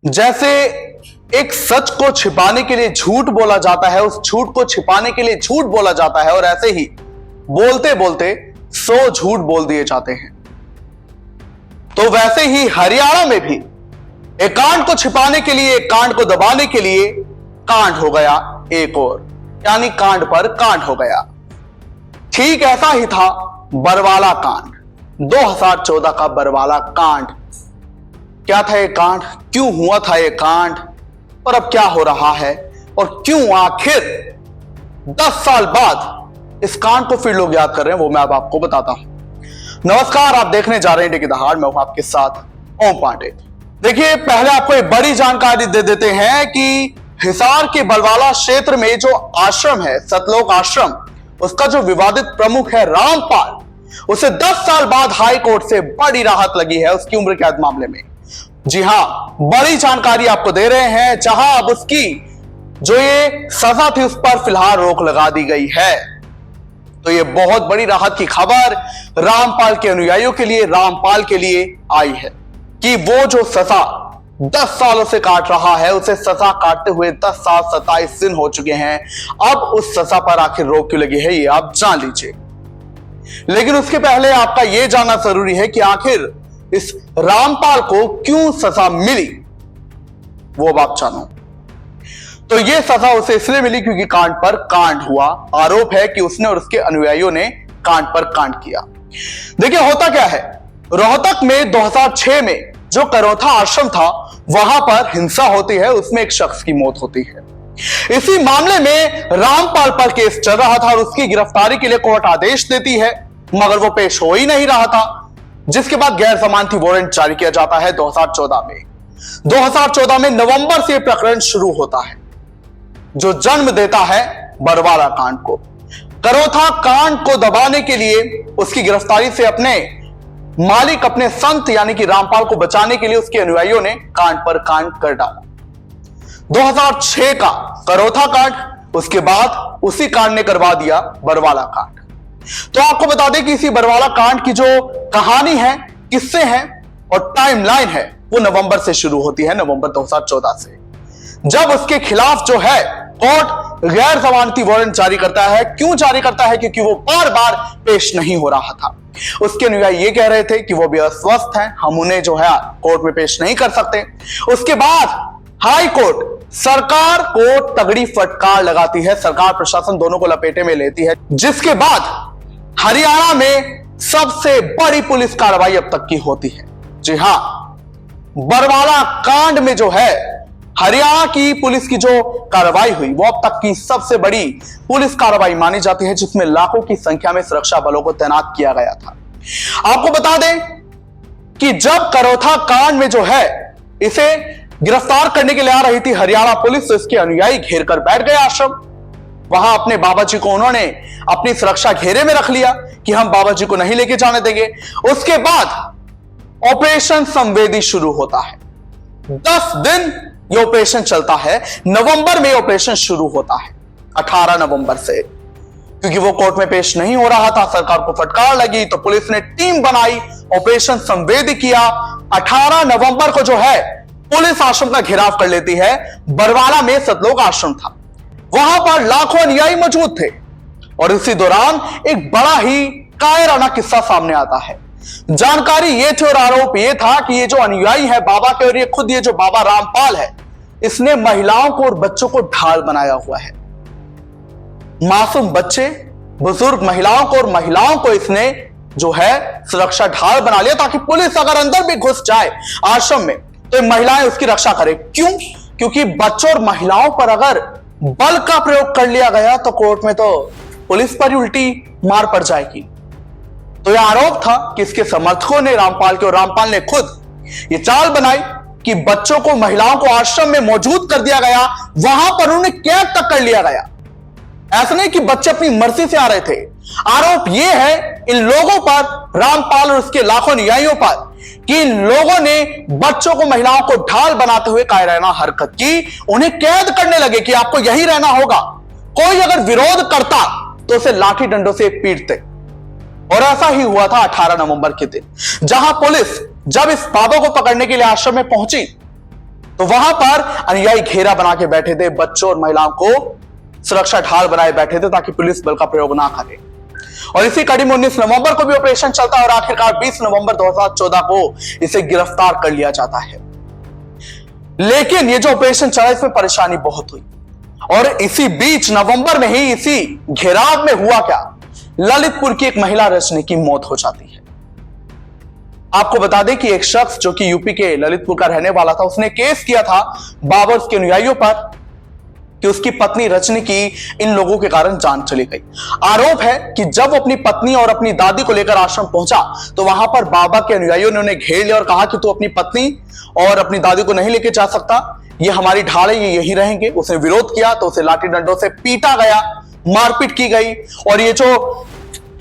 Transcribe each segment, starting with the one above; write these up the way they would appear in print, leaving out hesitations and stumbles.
जैसे एक सच को छिपाने के लिए झूठ बोला जाता है, उस झूठ को छिपाने के लिए झूठ बोला जाता है, और ऐसे ही बोलते बोलते 100 झूठ बोल दिए जाते हैं। तो वैसे ही हरियाणा में भी एक कांड को छिपाने के लिए, एक कांड को दबाने के लिए कांड हो गया एक और, यानी कांड पर कांड हो गया। ठीक ऐसा ही था बरवाला कांड, 2014 का बरवाला कांड। क्या था ये कांड, क्यों हुआ था ये कांड, और अब क्या हो रहा है, और क्यों आखिर 10 साल बाद इस कांड को फिर लोग याद कर रहे हैं, वो मैं अब आपको बताता हूं। नमस्कार, आप देखने जा रहे हैं डेली दहाड़, मैं हूं आपके साथ ओम पांडे। देखिए, पहले आपको एक बड़ी जानकारी दे देते हैं कि हिसार के बरवाला क्षेत्र में जो आश्रम है, सतलोक आश्रम, उसका जो विवादित प्रमुख है रामपाल, उसे 10 साल बाद हाई कोर्ट से बड़ी राहत लगी है उसकी उम्र कैद मामले में। जी हां, बड़ी जानकारी आपको दे रहे हैं, जहां अब उसकी जो ये सजा थी उस पर फिलहाल रोक लगा दी गई है। तो ये बहुत बड़ी राहत की खबर रामपाल के अनुयायियों के लिए, रामपाल के लिए आई है कि वो जो सजा 10 सालों से काट रहा है, उसे सजा काटते हुए 10 साल 27 दिन हो चुके हैं। अब उस सजा पर आखिर रोक क्यों लगी है, ये आप जान लीजिए। लेकिन उसके पहले आपका यह जानना जरूरी है कि आखिर इस रामपाल को क्यों सजा मिली, वो अब आप जानो। तो यह सजा उसे इसलिए मिली क्योंकि कांड पर कांड हुआ। आरोप है कि उसने और उसके अनुयायियों ने कांड पर कांड किया। देखिए, होता क्या है, रोहतक में 2006 में जो करौथा आश्रम था, वहां पर हिंसा होती है, उसमें एक शख्स की मौत होती है। इसी मामले में रामपाल पर केस चल रहा था और उसकी गिरफ्तारी के लिए कोर्ट आदेश देती है, मगर वो पेश हो ही नहीं रहा था, जिसके बाद गैर जमानती वारंट जारी किया जाता है 2014 में। 2014 में नवंबर से यह प्रकरण शुरू होता है, जो जन्म देता है बरवाला कांड को। करौथा कांड को दबाने के लिए, उसकी गिरफ्तारी से अपने मालिक, अपने संत यानी कि रामपाल को बचाने के लिए उसके अनुयायियों ने कांड पर कांड कर डाला। 2006 का करौथा कांड, उसके बाद उसी कांड ने करवा दिया बरवाला कांड। तो आपको बता दें कि इसी बरवाला कांड की जो कहानी है, किस्से हैं और टाइमलाइन है, वो नवंबर से शुरू होती है, नवंबर 2014 से, जब उसके खिलाफ जो है कोर्ट गैर जमानती वारंट जारी करता है। क्यों जारी करता है? क्योंकि वो बार बार पेश नहीं हो रहा था। उसके अनुयायी ये कह रहे थे कि वो भी अस्वस्थ हैं, हम उन्हें जो है कोर्ट में पेश नहीं कर सकते। उसके बाद हाई कोर्ट सरकार को तगड़ी फटकार लगाती है, सरकार प्रशासन दोनों को लपेटे में लेती है, जिसके बाद हरियाणा में सबसे बड़ी पुलिस कार्रवाई अब तक की होती है। जी हां, बरवाला कांड में जो है हरियाणा की पुलिस की जो कार्रवाई हुई, वो अब तक की सबसे बड़ी पुलिस कार्रवाई मानी जाती है, जिसमें लाखों की संख्या में सुरक्षा बलों को तैनात किया गया था। आपको बता दें कि जब करौथा कांड में जो है इसे गिरफ्तार करने के लिए आ रही थी हरियाणा पुलिस, तो इसके अनुयायी घेर कर बैठ गए आश्रम। वहां अपने बाबा जी को उन्होंने अपनी सुरक्षा घेरे में रख लिया कि हम बाबा जी को नहीं लेके जाने देंगे। उसके बाद ऑपरेशन संवेदी शुरू होता है। 10 दिन ये ऑपरेशन चलता है। नवंबर में ऑपरेशन शुरू होता है, 18 नवंबर से, क्योंकि वो कोर्ट में पेश नहीं हो रहा था, सरकार को फटकार लगी, तो पुलिस ने टीम बनाई, ऑपरेशन संवेदी किया। 18 नवंबर को जो है पुलिस आश्रम का घेराव कर लेती है। बरवाला में सतलोक आश्रम था, वहां पर लाखों अनुयायी मौजूद थे, और इसी दौरान एक बड़ा ही कायराना किस्सा सामने आता है। जानकारी ये थी और आरोप ये था कि ये जो अनुयायी है बाबा के, और ये खुद ये जो बाबा रामपाल है, इसने महिलाओं को और बच्चों को ढाल बनाया हुआ है। मासूम बच्चे, बुजुर्ग महिलाओं को, और महिलाओं को इसने जो है सुरक्षा ढाल बना लिया, ताकि पुलिस अगर अंदर भी घुस जाए आश्रम में तो महिलाएं उसकी रक्षा करें। क्यों? क्योंकि बच्चों और महिलाओं पर अगर बल का प्रयोग कर लिया गया तो कोर्ट में तो पुलिस पर ही उल्टी मार पड़ जाएगी। तो यह आरोप था कि इसके समर्थकों ने रामपाल के, और रामपाल ने खुद ये चाल बनाई कि बच्चों को, महिलाओं को आश्रम में मौजूद कर दिया गया, वहां पर उन्हें कैद तक कर लिया गया। ऐसा नहीं कि बच्चे अपनी मर्जी से आ रहे थे। आरोप यह है इन लोगों पर, रामपाल और उसके लाखों अनुयायियों पर, कि इन लोगों ने बच्चों को, महिलाओं को ढाल बनाते हुए कायराना हरकत की, उन्हें कैद करने लगे कि आपको यही रहना होगा। कोई अगर विरोध करता तो उसे लाठी डंडों से पीटते। और ऐसा ही हुआ था 18 नवंबर के दिन, जहां पुलिस जब इस बाबा को पकड़ने के लिए आश्रम में पहुंची तो वहां पर अनुयायी घेरा बना के बैठे थे, बच्चों और महिलाओं को सुरक्षा ढाल बनाए बैठे थे ताकि पुलिस बल का प्रयोग ना करे। और इसी कड़ी में 19 नवंबर को भी ऑपरेशन चलता है और आखिरकार 20 नवंबर 2014 को इसे गिरफ्तार कर लिया जाता है। लेकिन ये जो ऑपरेशन चला इसमें परेशानी बहुत हुई और इसी बीच नवंबर में ही इसी घेराव में हुआ क्या, ललितपुर की एक महिला रजनी की मौत हो जाती है। आपको बता दें कि एक शख्स जो कि यूपी के ललितपुर का रहने वाला था, उसने केस किया था बाबर के अनुयायियों पर कि उसकी पत्नी रजनी की इन लोगों के कारण जान चली गई। आरोप है कि जब वो अपनी पत्नी और अपनी दादी को लेकर आश्रम पहुंचा तो वहां पर बाबा के अनुयायियों ने उन्हें घेर लिया और कहा कि तू अपनी पत्नी और अपनी दादी को नहीं लेके जा सकता, ये हमारी ढाल है, ये यही रहेंगे। उसने विरोध किया तो उसे लाठी डंडों से पीटा गया, मारपीट की गई और ये जो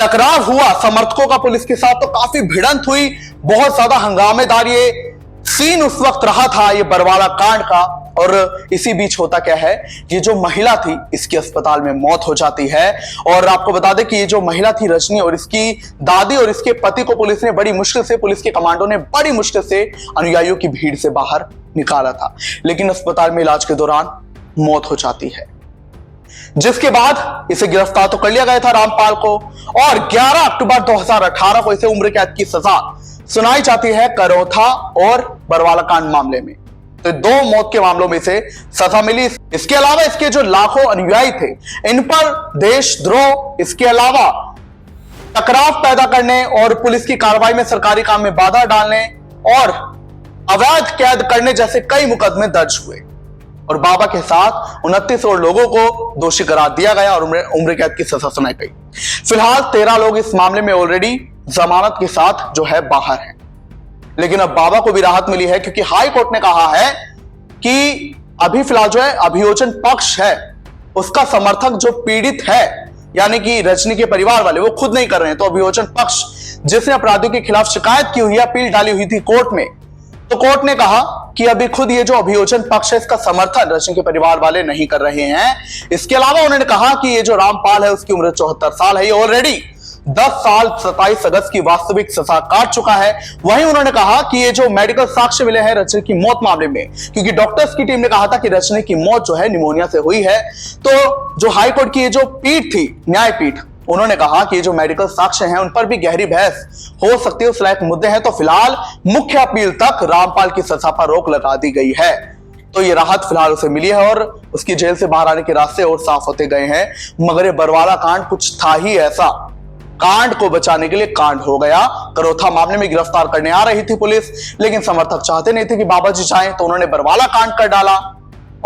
टकराव हुआ समर्थकों का पुलिस के साथ तो काफी भिड़ंत हुई, बहुत ज्यादा हंगामेदार ये सीन उस वक्त रहा था ये बरवाला कांड का। और इसी बीच होता क्या है, ये जो महिला थी इसकी अस्पताल में मौत हो जाती है। और आपको बता दें कि ये जो महिला थी रजनी और इसकी दादी और इसके पति को पुलिस ने बड़ी मुश्किल से, पुलिस के कमांडो ने बड़ी मुश्किल से अनुयायियों की भीड़ से बाहर निकाला था, लेकिन अस्पताल में इलाज के दौरान मौत हो जाती है। जिसके बाद इसे गिरफ्तार तो कर लिया गया था रामपाल को और 11 अक्टूबर 2018 को इसे उम्र कैद की सजा सुनाई जाती है करौथा और बरवाला कांड मामले में। तो 2 मौत के मामलों में से सजा मिली। इसके अलावा इसके जो लाखों अनुयायी थे इन पर देशद्रोह, इसके अलावा टकराव पैदा करने और पुलिस की कार्रवाई में सरकारी काम में बाधा डालने और अवैध कैद करने जैसे कई मुकदमे दर्ज हुए और बाबा के साथ 29 और लोगों को दोषी करार दिया गया और उम्र कैद की सजा सुनाई गई। फिलहाल 13 लोग इस मामले में ऑलरेडी जमानत के साथ जो है बाहर हैं, लेकिन अब बाबा को भी राहत मिली है क्योंकि हाई कोर्ट ने कहा है कि अभी फिलहाल जो है अभियोजन पक्ष है उसका समर्थक जो पीड़ित है यानी कि रजनी के परिवार वाले वो खुद नहीं कर रहे हैं, तो अभियोजन पक्ष जिसने अपराधियों के खिलाफ शिकायत की हुई है, अपील डाली हुई थी कोर्ट में, तो कोर्ट ने कहा कि अभी खुद ये जो अभियोजन पक्ष है इसका समर्थन रजनी के परिवार वाले नहीं कर रहे हैं। इसके अलावा उन्होंने कहा कि ये जो रामपाल है उसकी उम्र 74 साल है, ये ऑलरेडी 10 साल 27 अगस्त की वास्तविक सजा काट चुका है। वहीं उन्होंने कहा कि ये जो मेडिकल साक्ष्य मिले हैं रजनी की मौत मामले में, क्योंकि डॉक्टर्स की टीम ने कहा था कि रजनी की मौत जो है निमोनिया से हुई है, तो जो हाईकोर्ट की ये जो पीठ थी, न्यायपीठ, उन्होंने कहा कि ये जो मेडिकल साक्ष्य हैं उन पर भी गहरी बहस हो सकती है, उस लायक मुद्दे हैं। तो फिलहाल मुख्य अपील तक रामपाल की सजा पर रोक लगा दी गई है। तो ये राहत फिलहाल उसे मिली है और उसकी जेल से बाहर आने के रास्ते और साफ होते गए हैं। मगर ये बरवाला कांड कुछ था ही ऐसा, कांड को बचाने के लिए कांड हो गया। करौथा मामले में गिरफ्तार करने आ रही थी पुलिस, लेकिन समर्थक चाहते नहीं थे कि बाबा जी जाएं, तो उन्होंने बरवाला कांड कर डाला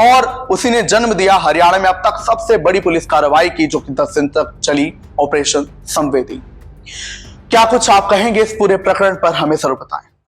और उसी ने जन्म दिया हरियाणा में अब तक सबसे बड़ी पुलिस कार्रवाई की, जो कि 10 दिन तक चली, ऑपरेशन संवेदी। क्या कुछ आप कहेंगे इस पूरे प्रकरण पर, हमें जरूर बताएं।